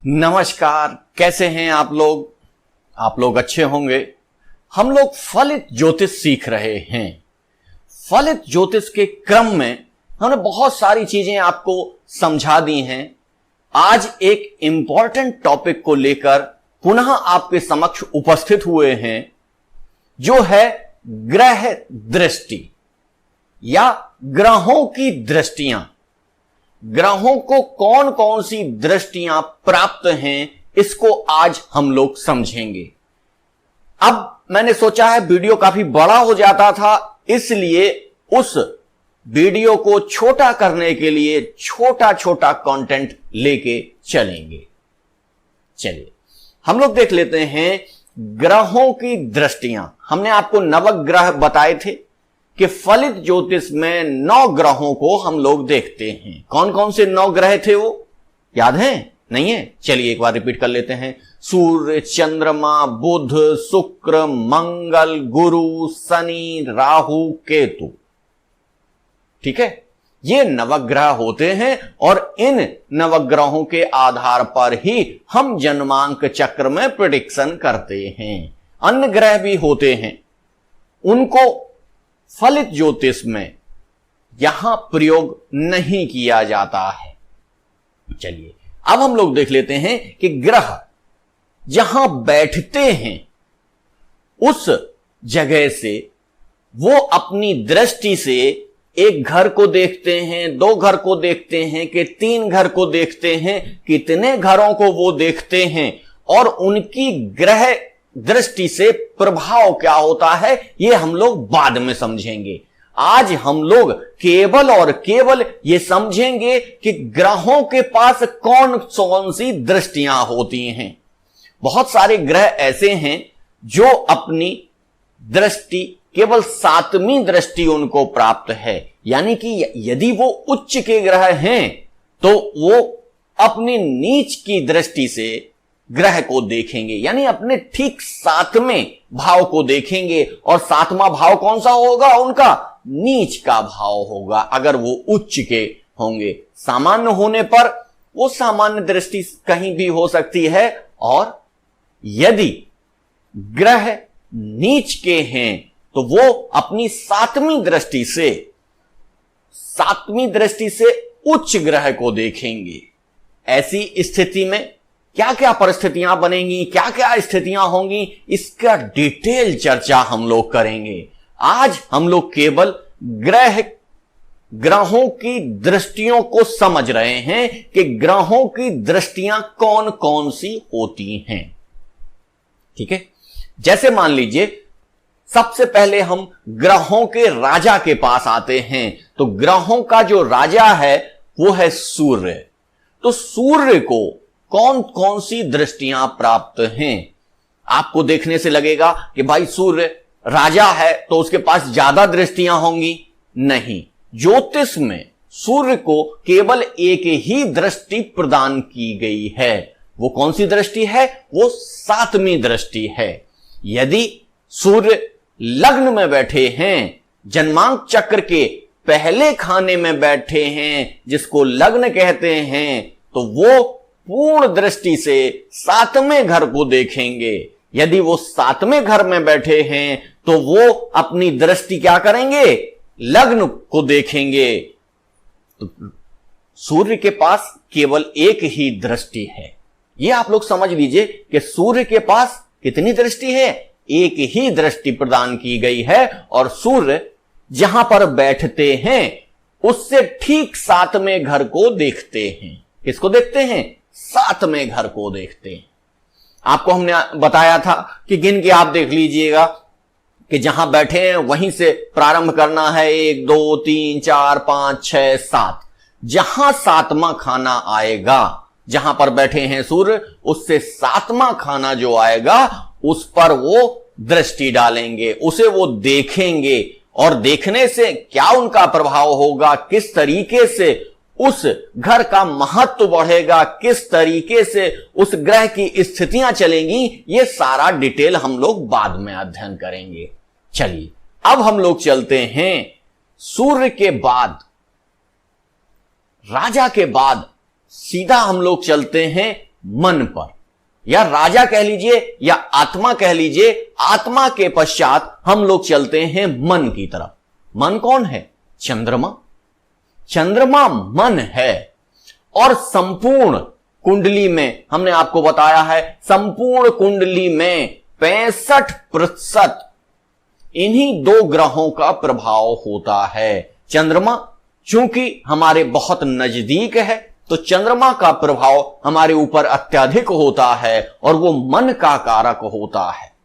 नमस्कार, कैसे हैं आप लोग? आप लोग अच्छे होंगे। हम लोग फलित ज्योतिष सीख रहे हैं। फलित ज्योतिष के क्रम में हमने बहुत सारी चीजें आपको समझा दी हैं। आज एक इंपॉर्टेंट टॉपिक को लेकर पुनः आपके समक्ष उपस्थित हुए हैं, जो है ग्रह दृष्टि या ग्रहों की दृष्टियां। ग्रहों को कौन कौन सी दृष्टियां प्राप्त हैं, इसको आज हम लोग समझेंगे। अब मैंने सोचा है वीडियो काफी बड़ा हो जाता था, इसलिए उस वीडियो को छोटा करने के लिए छोटा छोटा कंटेंट लेके चलेंगे। चलिए हम लोग देख लेते हैं ग्रहों की दृष्टियां। हमने आपको नवग्रह बताए थे कि फलित ज्योतिष में 9 ग्रहों को हम लोग देखते हैं। कौन कौन से 9 ग्रह थे वो याद है? नहीं है? चलिए एक बार रिपीट कर लेते हैं। सूर्य, चंद्रमा, बुध, शुक्र, मंगल, गुरु, शनि, राहु, केतु। ठीक है, ये नवग्रह होते हैं और इन नवग्रहों के आधार पर ही हम जन्मांक चक्र में प्रेडिक्शन करते हैं। अन्य ग्रह भी होते हैं, उनको फलित ज्योतिष में यहां प्रयोग नहीं किया जाता है। चलिए अब हम लोग देख लेते हैं कि ग्रह जहां बैठते हैं उस जगह से वो अपनी दृष्टि से एक घर को देखते हैं, 2 घर को देखते हैं कि 3 घर को देखते हैं, कितने घरों को वो देखते हैं और उनकी ग्रह दृष्टि से प्रभाव क्या होता है, ये हम लोग बाद में समझेंगे। आज हम लोग केवल और केवल ये समझेंगे कि ग्रहों के पास कौन कौन सी दृष्टियां होती हैं। बहुत सारे ग्रह ऐसे हैं जो अपनी दृष्टि केवल 7वीं दृष्टि उनको प्राप्त है, यानी कि यदि वो उच्च के ग्रह हैं तो वो अपनी नीच की दृष्टि से ग्रह को देखेंगे, यानी अपने ठीक 7वें भाव को देखेंगे। और 7वां भाव कौन सा होगा? उनका नीच का भाव होगा अगर वो उच्च के होंगे। सामान्य होने पर वो सामान्य दृष्टि कहीं भी हो सकती है, और यदि ग्रह नीच के हैं तो वो अपनी 7वीं दृष्टि से उच्च ग्रह को देखेंगे। ऐसी स्थिति में क्या क्या परिस्थितियां बनेंगी, क्या क्या स्थितियां होंगी, इसका डिटेल चर्चा हम लोग करेंगे। आज हम लोग केवल ग्रहों की दृष्टियों को समझ रहे हैं कि ग्रहों की दृष्टियां कौन कौन सी होती हैं। ठीक है, जैसे मान लीजिए सबसे पहले हम ग्रहों के राजा के पास आते हैं। तो ग्रहों का जो राजा है वो है सूर्य। तो सूर्य को कौन कौन सी दृष्टियां प्राप्त हैं? आपको देखने से लगेगा कि भाई सूर्य राजा है तो उसके पास ज्यादा दृष्टियां होंगी। नहीं, ज्योतिष में सूर्य को केवल एक ही दृष्टि प्रदान की गई है। वो कौन सी दृष्टि है? वो 7वीं दृष्टि है। यदि सूर्य लग्न में बैठे हैं, जन्मांक चक्र के पहले खाने में बैठे हैं, जिसको लग्न कहते हैं, तो वो पूर्ण दृष्टि से 7वें घर को देखेंगे। यदि वो 7वें घर में बैठे हैं तो वो अपनी दृष्टि क्या करेंगे? लग्न को देखेंगे। तो सूर्य के पास केवल एक ही दृष्टि है। ये आप लोग समझ लीजिए कि सूर्य के पास कितनी दृष्टि है? एक ही दृष्टि प्रदान की गई है, और सूर्य जहां पर बैठते हैं उससे ठीक 7वें घर को देखते हैं। किसको देखते हैं? 7वें घर को देखते हैं। आपको हमने बताया था कि गिन के आप देख लीजिएगा कि जहां बैठे हैं वहीं से प्रारंभ करना है। 1 2 3 4 5 6 7। जहां 7वां खाना आएगा, जहां पर बैठे हैं सूर्य, उससे 7वां खाना जो आएगा उस पर वो दृष्टि डालेंगे, उसे वो देखेंगे। और देखने से क्या उनका प्रभाव होगा, किस तरीके से उस घर का महत्व बढ़ेगा, किस तरीके से उस ग्रह की स्थितियां चलेंगी, ये सारा डिटेल हम लोग बाद में अध्ययन करेंगे। चलिए अब हम लोग चलते हैं सूर्य के बाद, राजा के बाद सीधा हम लोग चलते हैं मन पर, या राजा कह लीजिए या आत्मा कह लीजिए। आत्मा के पश्चात हम लोग चलते हैं मन की तरफ। मन कौन है? चंद्रमा। चंद्रमा मन है। और संपूर्ण कुंडली में हमने आपको बताया है, संपूर्ण कुंडली में 65% इन्हीं दो ग्रहों का प्रभाव होता है। चंद्रमा चूंकि हमारे बहुत नजदीक है, तो चंद्रमा का प्रभाव हमारे ऊपर अत्यधिक होता है और वो मन का कारक होता है।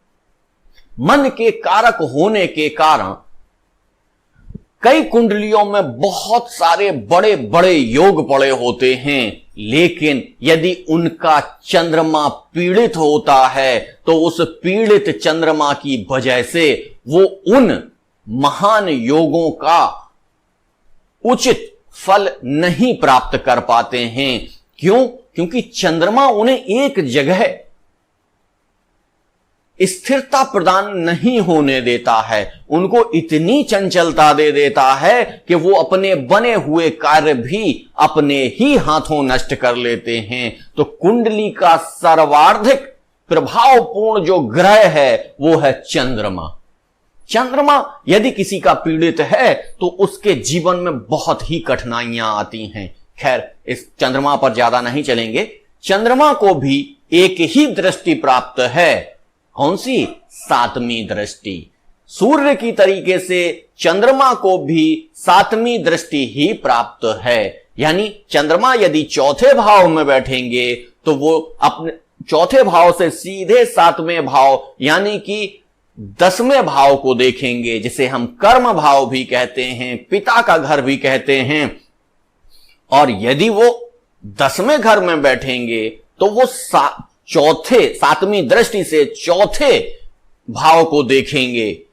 मन के कारक होने के कारण कई कुंडलियों में बहुत सारे बड़े बड़े योग पड़े होते हैं, लेकिन यदि उनका चंद्रमा पीड़ित होता है तो उस पीड़ित चंद्रमा की वजह से वो उन महान योगों का उचित फल नहीं प्राप्त कर पाते हैं। क्यों? क्योंकि चंद्रमा उन्हें एक जगह स्थिरता प्रदान नहीं होने देता है, उनको इतनी चंचलता दे देता है कि वो अपने बने हुए कार्य भी अपने ही हाथों नष्ट कर लेते हैं। तो कुंडली का सर्वाधिक प्रभावपूर्ण जो ग्रह है वो है चंद्रमा। चंद्रमा यदि किसी का पीड़ित है तो उसके जीवन में बहुत ही कठिनाइयां आती हैं। खैर, इस चंद्रमा पर ज्यादा नहीं चलेंगे। चंद्रमा को भी एक ही दृष्टि प्राप्त है। कौन सी? 7वीं दृष्टि। सूर्य की तरीके से चंद्रमा को भी 7वीं दृष्टि ही प्राप्त है। यानी चंद्रमा यदि चौथे भाव में बैठेंगे तो वो अपने चौथे भाव से सीधे 7वें भाव यानी कि 10वें भाव को देखेंगे, जिसे हम कर्म भाव भी कहते हैं, पिता का घर भी कहते हैं। और यदि वो 10वें घर में बैठेंगे तो वो 7वीं दृष्टि से चौथे भाव को देखेंगे।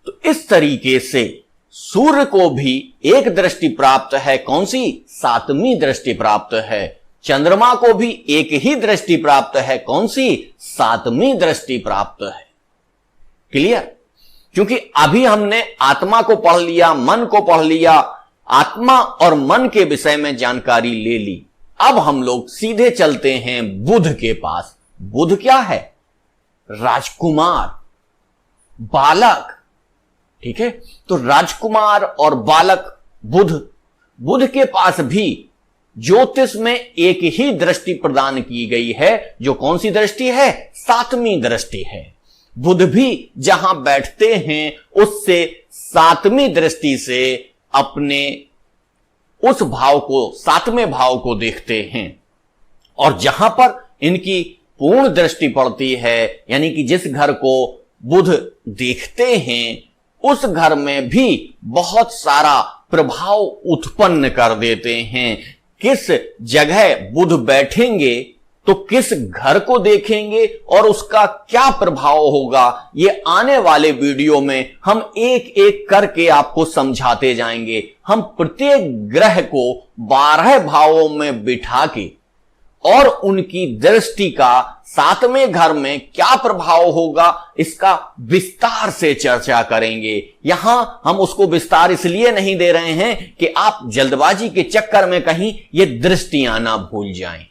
तो इस तरीके से सूर्य को भी एक दृष्टि प्राप्त है। कौन सी? 7वीं दृष्टि प्राप्त है। चंद्रमा को भी एक ही दृष्टि प्राप्त है। कौन सी? 7वीं दृष्टि प्राप्त है। क्लियर? क्योंकि अभी हमने आत्मा को पढ़ लिया, मन को पढ़ लिया, आत्मा और मन के विषय में जानकारी ले ली। अब हम लोग सीधे चलते हैं बुध के पास। बुध क्या है? राजकुमार, बालक। ठीक है, तो राजकुमार और बालक बुध के पास भी ज्योतिष में एक ही दृष्टि प्रदान की गई है। जो कौन सी दृष्टि है? 7वीं दृष्टि है। बुध भी जहां बैठते हैं उससे 7वीं दृष्टि से अपने उस भाव को, 7वें भाव को देखते हैं। और जहां पर इनकी पूर्ण दृष्टि पड़ती है, यानी कि जिस घर को बुध देखते हैं उस घर में भी बहुत सारा प्रभाव उत्पन्न कर देते हैं। किस जगह बुध बैठेंगे तो किस घर को देखेंगे और उसका क्या प्रभाव होगा, ये आने वाले वीडियो में हम एक एक करके आपको समझाते जाएंगे। हम प्रत्येक ग्रह को 12 भावों में बिठा के और उनकी दृष्टि का 7वें घर में क्या प्रभाव होगा इसका विस्तार से चर्चा करेंगे। यहां हम उसको विस्तार इसलिए नहीं दे रहे हैं कि आप जल्दबाजी के चक्कर में कहीं ये दृष्टियां ना भूल जाएं।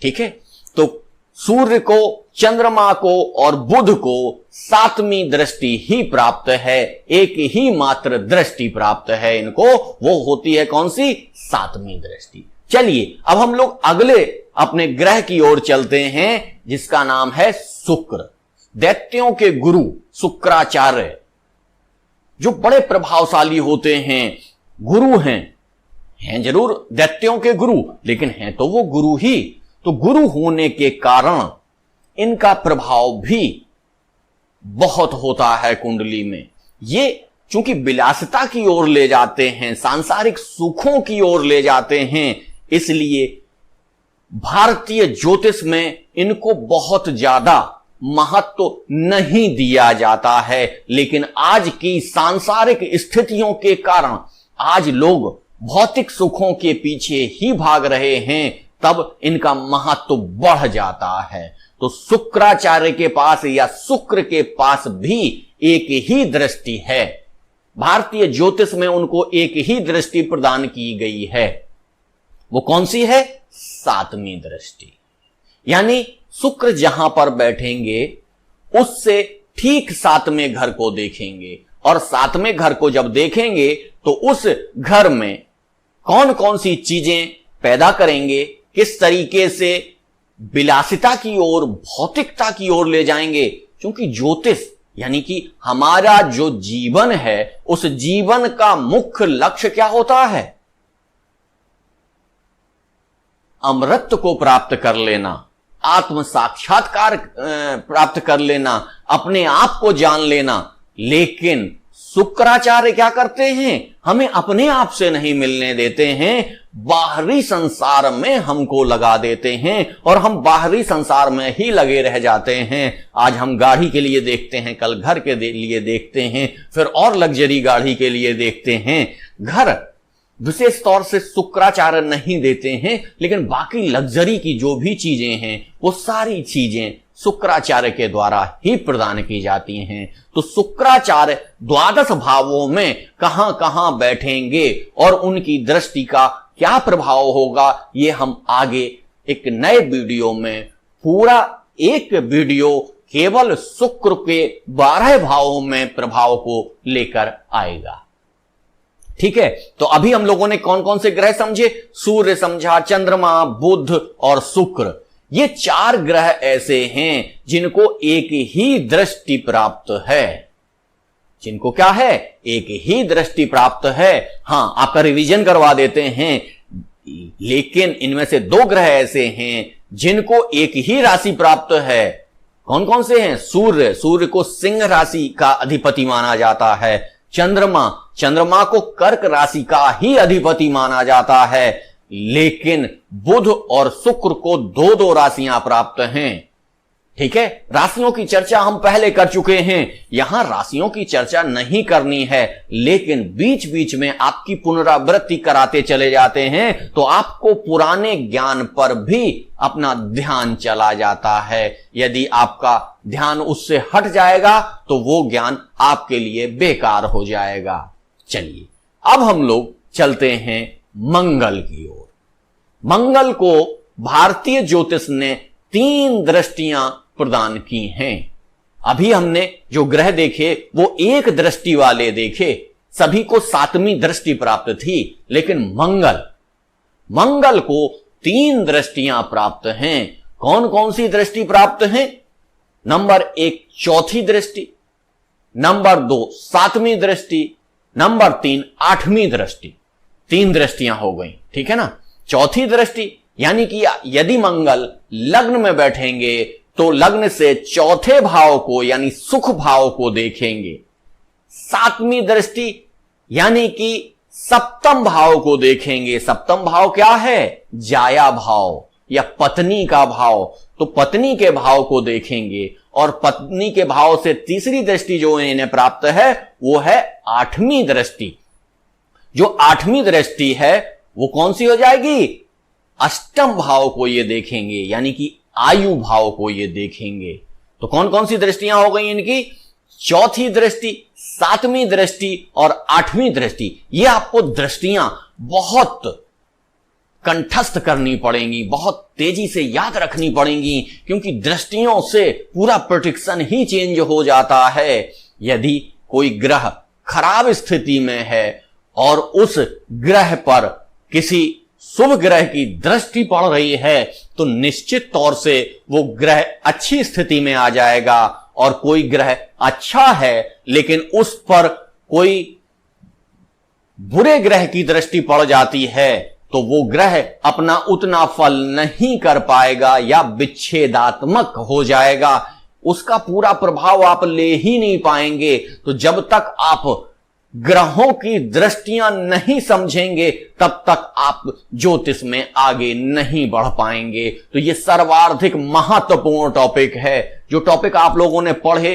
ठीक है, तो सूर्य को, चंद्रमा को और बुध को 7वीं दृष्टि ही प्राप्त है। एक ही मात्र दृष्टि प्राप्त है इनको, वो होती है कौन सी? 7वीं दृष्टि। चलिए अब हम लोग अगले अपने ग्रह की ओर चलते हैं जिसका नाम है शुक्र। दैत्यों के गुरु शुक्राचार्य जो बड़े प्रभावशाली होते हैं, गुरु हैं जरूर दैत्यों के गुरु, लेकिन हैं तो वो गुरु ही। तो गुरु होने के कारण इनका प्रभाव भी बहुत होता है कुंडली में। ये चूंकि विलासिता की ओर ले जाते हैं, सांसारिक सुखों की ओर ले जाते हैं, इसलिए भारतीय ज्योतिष में इनको बहुत ज्यादा महत्व नहीं दिया जाता है। लेकिन आज की सांसारिक स्थितियों के कारण आज लोग भौतिक सुखों के पीछे ही भाग रहे हैं, तब इनका महत्व बढ़ जाता है। तो शुक्राचार्य के पास या शुक्र के पास भी एक ही दृष्टि है। भारतीय ज्योतिष में उनको एक ही दृष्टि प्रदान की गई है। वो कौन सी है? 7वीं दृष्टि। यानी शुक्र जहां पर बैठेंगे उससे ठीक सातवें घर को देखेंगे, और सातवें घर को जब देखेंगे तो उस घर में कौन कौन सी चीजें पैदा करेंगे, किस तरीके से विलासिता की ओर, भौतिकता की ओर ले जाएंगे। क्योंकि ज्योतिष यानी कि हमारा जो जीवन है उस जीवन का मुख्य लक्ष्य क्या होता है? अमृत को प्राप्त कर लेना, आत्म साक्षात्कार प्राप्त कर लेना, अपने आप को जान लेना। लेकिन शुक्राचार्य क्या करते हैं? हमें अपने आप से नहीं मिलने देते हैं, बाहरी संसार में हमको लगा देते हैं और हम बाहरी संसार में ही लगे रह जाते हैं। आज हम गाड़ी के लिए देखते हैं, कल घर के लिए देखते हैं, फिर और लग्जरी गाड़ी के लिए देखते हैं। घर विशेष तौर से शुक्राचार्य नहीं देते हैं, लेकिन बाकी लग्जरी की जो भी चीजें हैं वो सारी चीजें शुक्राचार्य के द्वारा ही प्रदान की जाती हैं। तो शुक्राचार्य द्वादश भावों में कहां कहां बैठेंगे और उनकी दृष्टि का क्या प्रभाव होगा, ये हम आगे एक नए वीडियो में, पूरा एक वीडियो केवल शुक्र के 12 भावों में प्रभाव को लेकर आएगा। ठीक है, तो अभी हम लोगों ने कौन कौन से ग्रह समझे? सूर्य समझा, चंद्रमा, बुध और शुक्र। ये 4 ग्रह ऐसे हैं जिनको एक ही दृष्टि प्राप्त है। जिनको क्या है? एक ही दृष्टि प्राप्त है। हां, आपका रिवीजन करवा देते हैं, लेकिन इनमें से 2 ग्रह ऐसे हैं जिनको एक ही राशि प्राप्त है। कौन कौन से हैं? सूर्य, सूर्य को सिंह राशि का अधिपति माना जाता है। चंद्रमा, चंद्रमा को कर्क राशि का ही अधिपति माना जाता है। लेकिन बुध और शुक्र को 2-2 राशियां प्राप्त हैं। ठीक है, राशियों की चर्चा हम पहले कर चुके हैं, यहां राशियों की चर्चा नहीं करनी है, लेकिन बीच बीच में आपकी पुनरावृत्ति कराते चले जाते हैं तो आपको पुराने ज्ञान पर भी अपना ध्यान चला जाता है। यदि आपका ध्यान उससे हट जाएगा तो वो ज्ञान आपके लिए बेकार हो जाएगा। चलिए अब हम लोग चलते हैं मंगल की ओर। मंगल को भारतीय ज्योतिष ने 3 दृष्टियां प्रदान की हैं। अभी हमने जो ग्रह देखे वो एक दृष्टि वाले देखे, सभी को 7वीं दृष्टि प्राप्त थी, लेकिन मंगल को 3 दृष्टियां प्राप्त हैं। कौन कौन सी दृष्टि प्राप्त हैं? नंबर 1 चौथी दृष्टि, नंबर 2 7वीं दृष्टि, नंबर 3 8वीं दृष्टि। 3 दृष्टियां हो गई। ठीक है ना। चौथी दृष्टि यानी कि यदि मंगल लग्न में बैठेंगे तो लग्न से चौथे भाव को यानी सुख भाव को देखेंगे। 7वीं दृष्टि यानी कि सप्तम भाव को देखेंगे। सप्तम भाव क्या है? जाया भाव या पत्नी का भाव। तो पत्नी के भाव को देखेंगे और पत्नी के भाव से तीसरी दृष्टि जो इन्हें प्राप्त है वो है 8वीं दृष्टि। जो 8वीं दृष्टि है वो कौन सी हो जाएगी? अष्टम भाव को ये देखेंगे, यानी कि आयु भाव को ये देखेंगे। तो कौन कौन सी दृष्टियां हो गई इनकी? चौथी दृष्टि, 7वीं दृष्टि और 8वीं दृष्टि। ये आपको दृष्टियां बहुत कंठस्थ करनी पड़ेंगी, बहुत तेजी से याद रखनी पड़ेंगी, क्योंकि दृष्टियों से पूरा प्रोटेक्शन ही चेंज हो जाता है। यदि कोई ग्रह खराब स्थिति में है और उस ग्रह पर किसी शुभ ग्रह की दृष्टि पड़ रही है तो निश्चित तौर से वो ग्रह अच्छी स्थिति में आ जाएगा। और कोई ग्रह अच्छा है लेकिन उस पर कोई बुरे ग्रह की दृष्टि पड़ जाती है तो वो ग्रह अपना उतना फल नहीं कर पाएगा या विच्छेदात्मक हो जाएगा। उसका पूरा प्रभाव आप ले ही नहीं पाएंगे। तो जब तक आप ग्रहों की दृष्टियां नहीं समझेंगे तब तक आप ज्योतिष में आगे नहीं बढ़ पाएंगे। तो ये सर्वाधिक महत्वपूर्ण टॉपिक है। जो टॉपिक आप लोगों ने पढ़े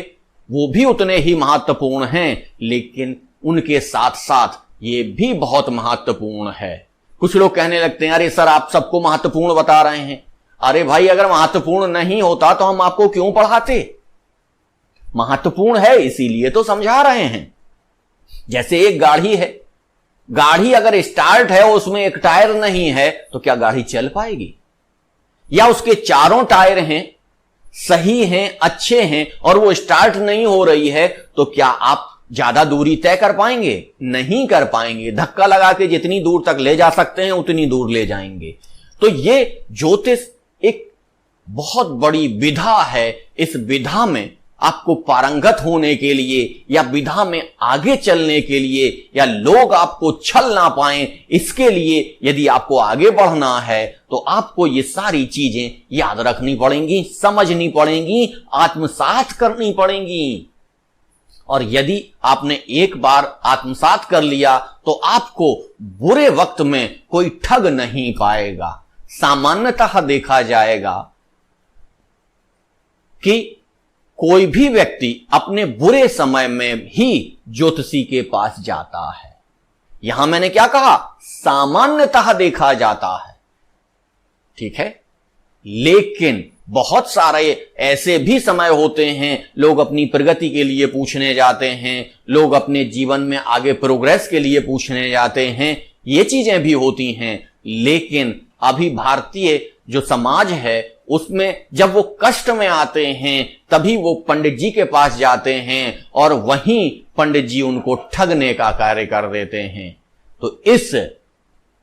वो भी उतने ही महत्वपूर्ण हैं, लेकिन उनके साथ साथ ये भी बहुत महत्वपूर्ण है। कुछ लोग कहने लगते हैं अरे सर आप सबको महत्वपूर्ण बता रहे हैं। अरे भाई अगर महत्वपूर्ण नहीं होता तो हम आपको क्यों पढ़ाते? महत्वपूर्ण है इसीलिए तो समझा रहे हैं। जैसे एक गाड़ी है, गाड़ी अगर स्टार्ट है उसमें एक टायर नहीं है तो क्या गाड़ी चल पाएगी? या उसके चारों टायर हैं, सही हैं, अच्छे हैं और वो स्टार्ट नहीं हो रही है, तो क्या आप ज्यादा दूरी तय कर पाएंगे? नहीं कर पाएंगे। धक्का लगा के जितनी दूर तक ले जा सकते हैं उतनी दूर ले जाएंगे। तो ये ज्योतिष एक बहुत बड़ी विधा है। इस विधा में आपको पारंगत होने के लिए या विधा में आगे चलने के लिए या लोग आपको छल ना पाए, इसके लिए यदि आपको आगे बढ़ना है तो आपको ये सारी चीजें याद रखनी पड़ेंगी, समझनी पड़ेंगी, आत्मसात करनी पड़ेंगी। और यदि आपने एक बार आत्मसात कर लिया तो आपको बुरे वक्त में कोई ठग नहीं पाएगा। सामान्यतः देखा जाएगा कि कोई भी व्यक्ति अपने बुरे समय में ही ज्योतिषी के पास जाता है। यहां मैंने क्या कहा? सामान्यतः देखा जाता है, ठीक है। लेकिन बहुत सारे ऐसे भी समय होते हैं, लोग अपनी प्रगति के लिए पूछने जाते हैं, लोग अपने जीवन में आगे प्रोग्रेस के लिए पूछने जाते हैं, ये चीजें भी होती हैं। लेकिन अभी भारतीय जो समाज है उसमें जब वो कष्ट में आते हैं तभी वो पंडित जी के पास जाते हैं और वहीं पंडित जी उनको ठगने का कार्य कर देते हैं। तो इस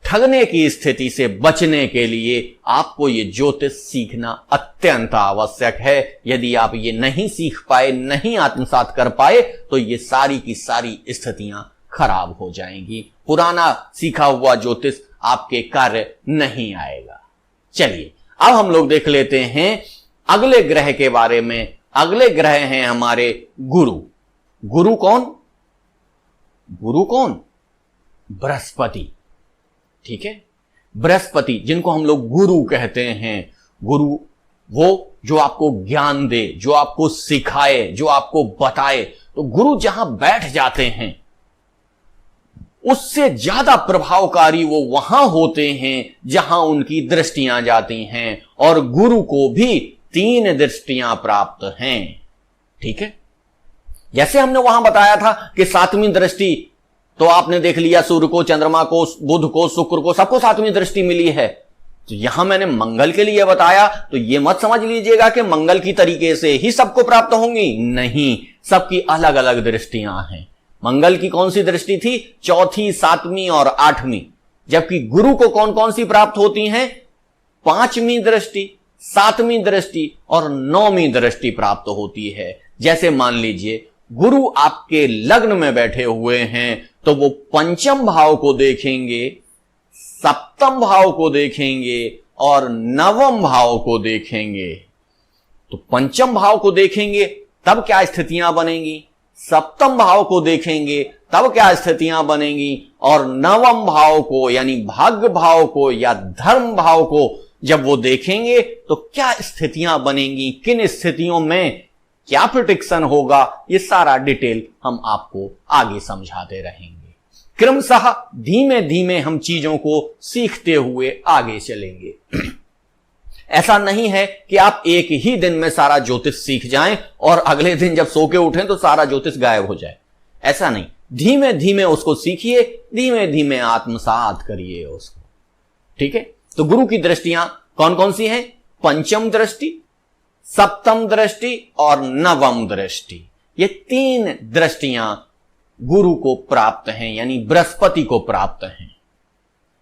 ठगने की स्थिति से बचने के लिए आपको ये ज्योतिष सीखना अत्यंत आवश्यक है। यदि आप ये नहीं सीख पाए, नहीं आत्मसात कर पाए, तो ये सारी की सारी स्थितियां खराब हो जाएंगी। पुराना सीखा हुआ ज्योतिष आपके कार्य नहीं आएगा। चलिए अब हम लोग देख लेते हैं अगले ग्रह के बारे में। अगले ग्रह हैं हमारे गुरु। गुरु कौन? गुरु कौन? बृहस्पति, ठीक है। बृहस्पति जिनको हम लोग गुरु कहते हैं। गुरु वो जो आपको ज्ञान दे, जो आपको सिखाए, जो आपको बताए। तो गुरु जहां बैठ जाते हैं उससे ज्यादा प्रभावकारी वो वहां होते हैं जहां उनकी दृष्टियां जाती हैं। और गुरु को भी 3 दृष्टियां प्राप्त हैं, ठीक है। जैसे हमने वहां बताया था कि 7वीं दृष्टि तो आपने देख लिया, सूर्य को, चंद्रमा को, बुध को, शुक्र को, सबको 7वीं दृष्टि मिली है। तो यहां मैंने मंगल के लिए बताया, तो यह मत समझ लीजिएगा कि मंगल की तरीके से ही सबको प्राप्त होंगी। नहीं, सबकी अलग अलग दृष्टियां हैं। मंगल की कौन सी दृष्टि थी? 4वीं, 7वीं और 8वीं। जबकि गुरु को कौन कौन सी प्राप्त होती हैं? 5वीं दृष्टि, 7वीं दृष्टि और 9वीं दृष्टि प्राप्त होती है। जैसे मान लीजिए गुरु आपके लग्न में बैठे हुए हैं तो वो 5म भाव को देखेंगे, 7म भाव को देखेंगे और 9म भाव को देखेंगे। तो 5म भाव को देखेंगे तब क्या स्थितियां बनेंगी, 7म भाव को देखेंगे तब क्या स्थितियां बनेंगी, और 9म भाव को यानी भाग्य भाव को या धर्म भाव को जब वो देखेंगे तो क्या स्थितियां बनेंगी, किन स्थितियों में क्या प्रेडिक्शन होगा, ये सारा डिटेल हम आपको आगे समझाते रहेंगे। क्रमशः धीमे धीमे हम चीजों को सीखते हुए आगे चलेंगे। ऐसा नहीं है कि आप एक ही दिन में सारा ज्योतिष सीख जाएं और अगले दिन जब सो के उठें तो सारा ज्योतिष गायब हो जाए। ऐसा नहीं, धीमे धीमे उसको सीखिए, धीमे धीमे आत्मसात करिए उसको, ठीक है। तो गुरु की दृष्टियां कौन कौन सी हैं? 5म दृष्टि, 7म दृष्टि और 9वीं दृष्टि। ये 3 दृष्टियां गुरु को प्राप्त हैं, यानी बृहस्पति को प्राप्त हैं,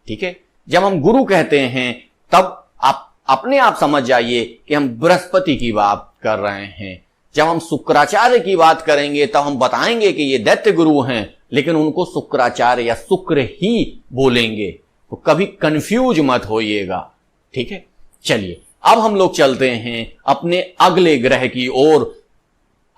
ठीक है। जब हम गुरु कहते हैं तब आप अपने आप समझ जाइए कि हम बृहस्पति की बात कर रहे हैं। जब हम शुक्राचार्य की बात करेंगे तब हम बताएंगे कि ये दैत्य गुरु हैं, लेकिन उनको शुक्राचार्य या शुक्र ही बोलेंगे, तो कभी कंफ्यूज मत होइएगा, ठीक है। चलिए अब हम लोग चलते हैं अपने अगले ग्रह की ओर।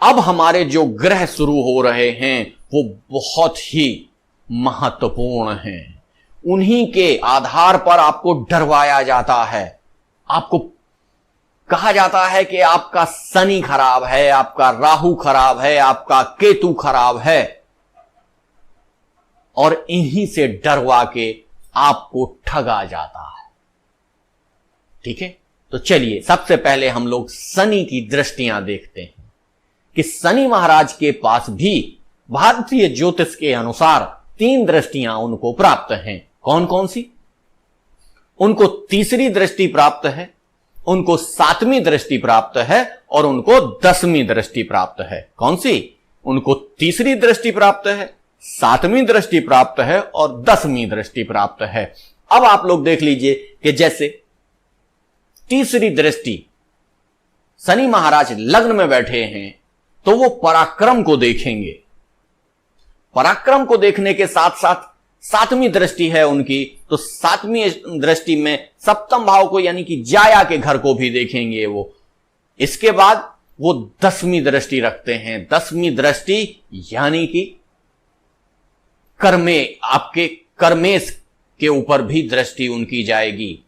अब हमारे जो ग्रह शुरू हो रहे हैं वो बहुत ही महत्वपूर्ण हैं। उन्हीं के आधार पर आपको डरवाया जाता है। आपको कहा जाता है कि आपका शनि खराब है, आपका राहु खराब है, आपका केतु खराब है, और इन्हीं से डरवा के आपको ठगा जाता है, ठीक है। तो चलिए सबसे पहले हम लोग शनि की दृष्टियां देखते हैं कि शनि महाराज के पास भी भारतीय ज्योतिष के अनुसार 3 दृष्टियां उनको प्राप्त हैं। कौन कौन सी? उनको तीसरी दृष्टि प्राप्त है, उनको 7वीं दृष्टि प्राप्त है और उनको 10वीं दृष्टि प्राप्त है। कौन सी? उनको तीसरी दृष्टि प्राप्त है, 7वीं दृष्टि प्राप्त है और 10वीं दृष्टि प्राप्त है। अब आप लोग देख लीजिए कि जैसे तीसरी दृष्टि शनि महाराज लग्न में बैठे हैं तो वो पराक्रम को देखेंगे। पराक्रम को देखने के साथ साथ 7वीं दृष्टि है उनकी, तो 7वीं दृष्टि में सप्तम भाव को यानी कि जाया के घर को भी देखेंगे वो। इसके बाद वो 10वीं दृष्टि रखते हैं। 10वीं दृष्टि यानी कि आपके कर्मेश के ऊपर भी दृष्टि उनकी जाएगी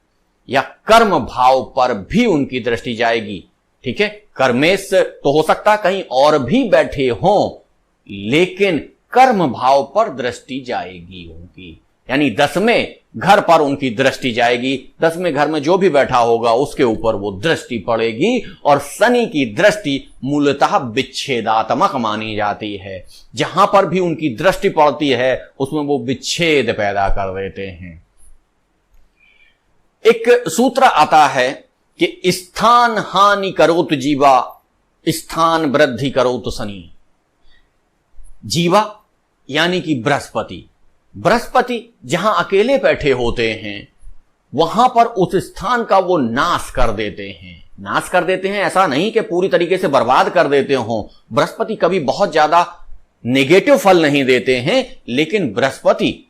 या कर्म भाव पर भी उनकी दृष्टि जाएगी। ठीक है, कर्मेश तो हो सकता कहीं और भी बैठे हों, लेकिन कर्म भाव पर दृष्टि जाएगी उनकी, यानी 10वें घर पर उनकी दृष्टि जाएगी। 10वें घर में जो भी बैठा होगा उसके ऊपर वो दृष्टि पड़ेगी। और शनि की दृष्टि मूलतः विच्छेदात्मक मानी जाती है। जहां पर भी उनकी दृष्टि पड़ती है उसमें वो विच्छेद पैदा कर देते हैं। एक सूत्र आता है कि स्थान हानि करोत जीवा, स्थान वृद्धि करोत शनि। जीवा यानी कि बृहस्पति, बृहस्पति जहां अकेले बैठे होते हैं वहां पर उस स्थान का वो नाश कर देते हैं। नाश कर देते हैं ऐसा नहीं कि पूरी तरीके से बर्बाद कर देते हो। बृहस्पति कभी बहुत ज्यादा नेगेटिव फल नहीं देते हैं, लेकिन बृहस्पति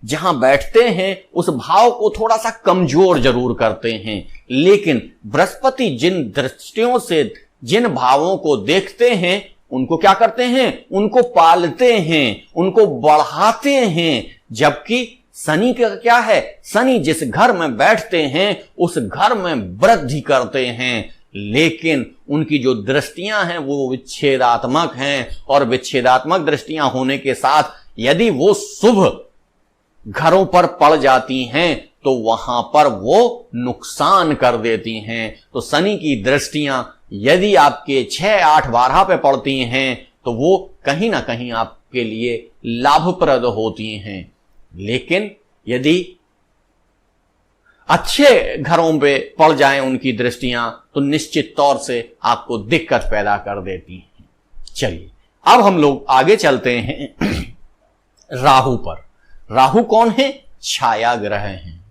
जहां बैठते हैं उस भाव को थोड़ा सा कमजोर जरूर करते हैं। लेकिन बृहस्पति जिन दृष्टियों से जिन भावों को देखते हैं उनको क्या करते हैं? उनको पालते हैं, उनको बढ़ाते हैं। जबकि शनि का क्या है? शनि जिस घर में बैठते हैं उस घर में वृद्धि करते हैं, लेकिन उनकी जो दृष्टियां हैं वो विच्छेदात्मक हैं। और विच्छेदात्मक दृष्टियां होने के साथ यदि वो शुभ घरों पर पड़ जाती हैं तो वहां पर वो नुकसान कर देती हैं। तो शनि की दृष्टियां यदि आपके 6, 8, 12 पे पड़ती हैं तो वो कहीं ना कहीं आपके लिए लाभप्रद होती हैं। लेकिन यदि अच्छे घरों पे पड़ जाएं उनकी दृष्टियां तो निश्चित तौर से आपको दिक्कत पैदा कर देती हैं। चलिए अब हम लोग आगे चलते हैं राहु पर। राहु कौन है? छाया ग्रह हैं।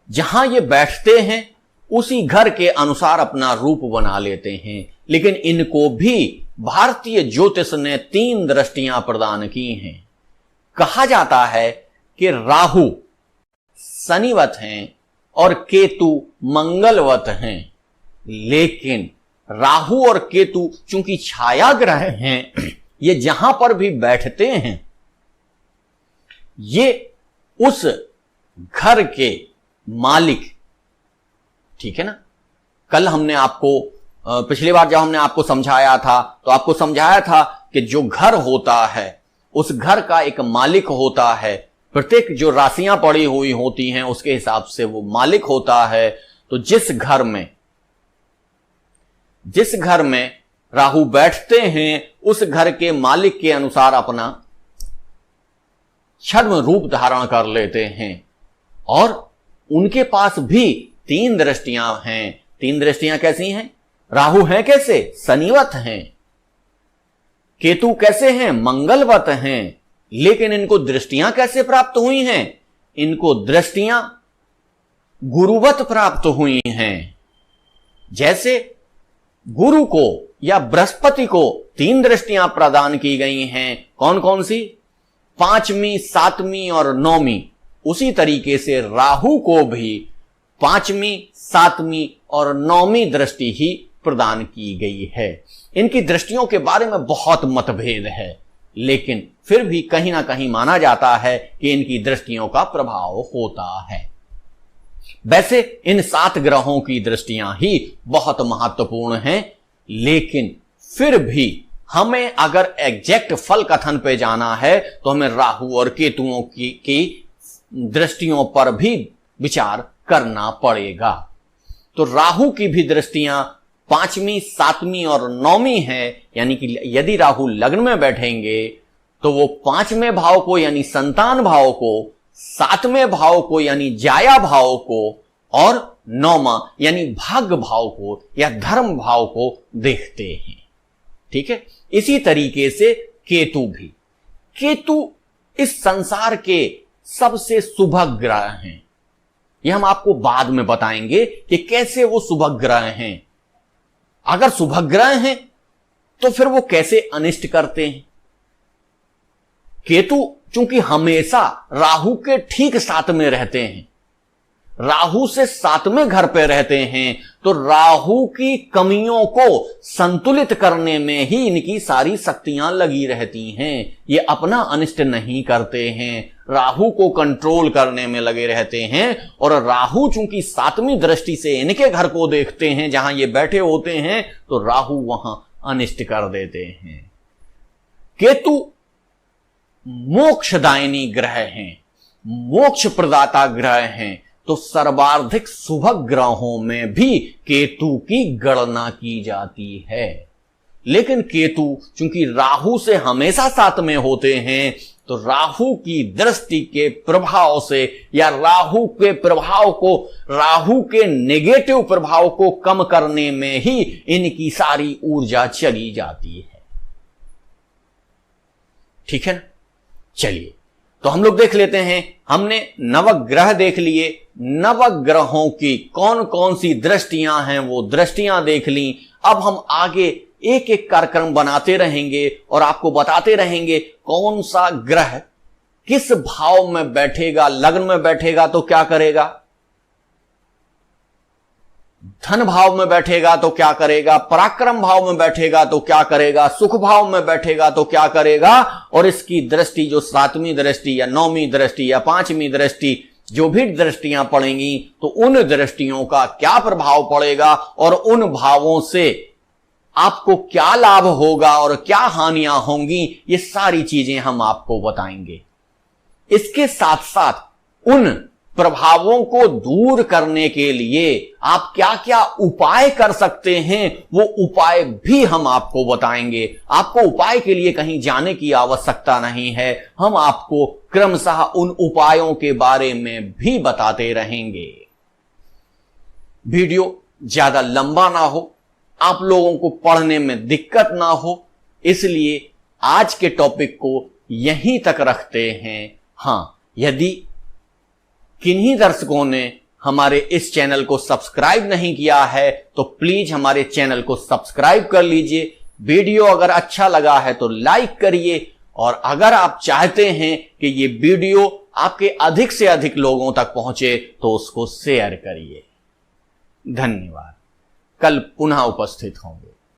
जहां ये बैठते हैं उसी घर के अनुसार अपना रूप बना लेते हैं। लेकिन इनको भी भारतीय ज्योतिष ने 3 दृष्टियां प्रदान की हैं। कहा जाता है कि राहु शनिवत हैं और केतु मंगलवत हैं। लेकिन राहु और केतु चूंकि छाया ग्रह हैं, ये जहां पर भी बैठते हैं ये उस घर के मालिक, ठीक है ना। कल हमने आपको पिछली बार जब हमने आपको समझाया था तो आपको समझाया था कि जो घर होता है उस घर का एक मालिक होता है। प्रत्येक जो राशियां पड़ी हुई होती हैं उसके हिसाब से वो मालिक होता है। तो जिस घर में राहु बैठते हैं उस घर के मालिक के अनुसार अपना छद्म रूप धारण कर लेते हैं। और उनके पास भी 3 दृष्टियां हैं। 3 दृष्टियां कैसी हैं? राहु हैं कैसे? शनिवत हैं। केतु कैसे हैं? मंगलवत हैं। लेकिन इनको दृष्टियां कैसे प्राप्त हुई हैं? इनको दृष्टियां गुरुवत प्राप्त हुई हैं। जैसे गुरु को या बृहस्पति को 3 दृष्टियां प्रदान की गई हैं। कौन कौन सी? 5वीं, 7वीं और 9वीं। उसी तरीके से राहु को भी 5वीं, 7वीं और 9वीं दृष्टि ही प्रदान की गई है। इनकी दृष्टियों के बारे में बहुत मतभेद है, लेकिन फिर भी कहीं ना कहीं माना जाता है कि इनकी दृष्टियों का प्रभाव होता है। वैसे इन 7 ग्रहों की दृष्टियां ही बहुत महत्वपूर्ण हैं, लेकिन फिर भी हमें अगर एग्जैक्ट फल कथन पे जाना है तो हमें राहु और केतुओं की दृष्टियों पर भी विचार करना पड़ेगा। तो राहु की भी दृष्टियां 5वीं, 7वीं और 9वीं है। यानी कि यदि राहु लग्न में बैठेंगे तो वो 5वें भाव को यानी संतान भाव को, 7वें भाव को यानी जाया भाव को और 9वां यानी भाग्य भाव को या धर्म भाव को देखते हैं। ठीक है, इसी तरीके से केतु भी, केतु इस संसार के सबसे शुभ ग्रह हैं। यह हम आपको बाद में बताएंगे कि कैसे वो शुभ ग्रह हैं। अगर शुभ ग्रह हैं तो फिर वो कैसे अनिष्ट करते हैं। केतु चूंकि हमेशा राहु के ठीक साथ में रहते हैं, राहु से 7वें घर पे रहते हैं, तो राहु की कमियों को संतुलित करने में ही इनकी सारी शक्तियां लगी रहती हैं। ये अपना अनिष्ट नहीं करते हैं, राहु को कंट्रोल करने में लगे रहते हैं। और राहु चूंकि 7वीं दृष्टि से इनके घर को देखते हैं जहां ये बैठे होते हैं, तो राहु वहां अनिष्ट कर देते हैं। केतु मोक्षदायिनी ग्रह हैं, मोक्ष प्रदाता ग्रह हैं, तो सर्वाधिक शुभ ग्रहों में भी केतु की गणना की जाती है। लेकिन केतु चूंकि राहु से हमेशा साथ में होते हैं, तो राहु की दृष्टि के प्रभाव से या राहु के प्रभाव को, राहु के नेगेटिव प्रभाव को कम करने में ही इनकी सारी ऊर्जा चली जाती है। ठीक है ना, चलिए तो हम लोग देख लेते हैं। हमने नवग्रह देख लिए, नवग्रहों की कौन कौन सी दृष्टियां हैं वो दृष्टियां देख ली। अब हम आगे एक एक कार्यक्रम बनाते रहेंगे और आपको बताते रहेंगे कौन सा ग्रह किस भाव में बैठेगा। लग्न में बैठेगा तो क्या करेगा, धन भाव में बैठेगा तो क्या करेगा, पराक्रम भाव में बैठेगा तो क्या करेगा, सुख भाव में बैठेगा तो क्या करेगा, और इसकी दृष्टि जो 7वीं दृष्टि या 9वीं दृष्टि या 5वीं दृष्टि जो भी दृष्टियां पड़ेंगी, तो उन दृष्टियों का क्या प्रभाव पड़ेगा और उन भावों से आपको क्या लाभ होगा और क्या हानियां होंगी, ये सारी चीजें हम आपको बताएंगे। इसके साथ साथ उन प्रभावों को दूर करने के लिए आप क्या क्या उपाय कर सकते हैं, वो उपाय भी हम आपको बताएंगे। आपको उपाय के लिए कहीं जाने की आवश्यकता नहीं है, हम आपको क्रमशः उन उपायों के बारे में भी बताते रहेंगे। वीडियो ज्यादा लंबा ना हो, आप लोगों को पढ़ने में दिक्कत ना हो, इसलिए आज के टॉपिक को यहीं तक रखते हैं। हां, यदि किन्हीं दर्शकों ने हमारे इस चैनल को सब्सक्राइब नहीं किया है तो प्लीज हमारे चैनल को सब्सक्राइब कर लीजिए। वीडियो अगर अच्छा लगा है तो लाइक करिए, और अगर आप चाहते हैं कि ये वीडियो आपके अधिक से अधिक लोगों तक पहुंचे तो उसको शेयर करिए। धन्यवाद। कल पुनः उपस्थित होंगे।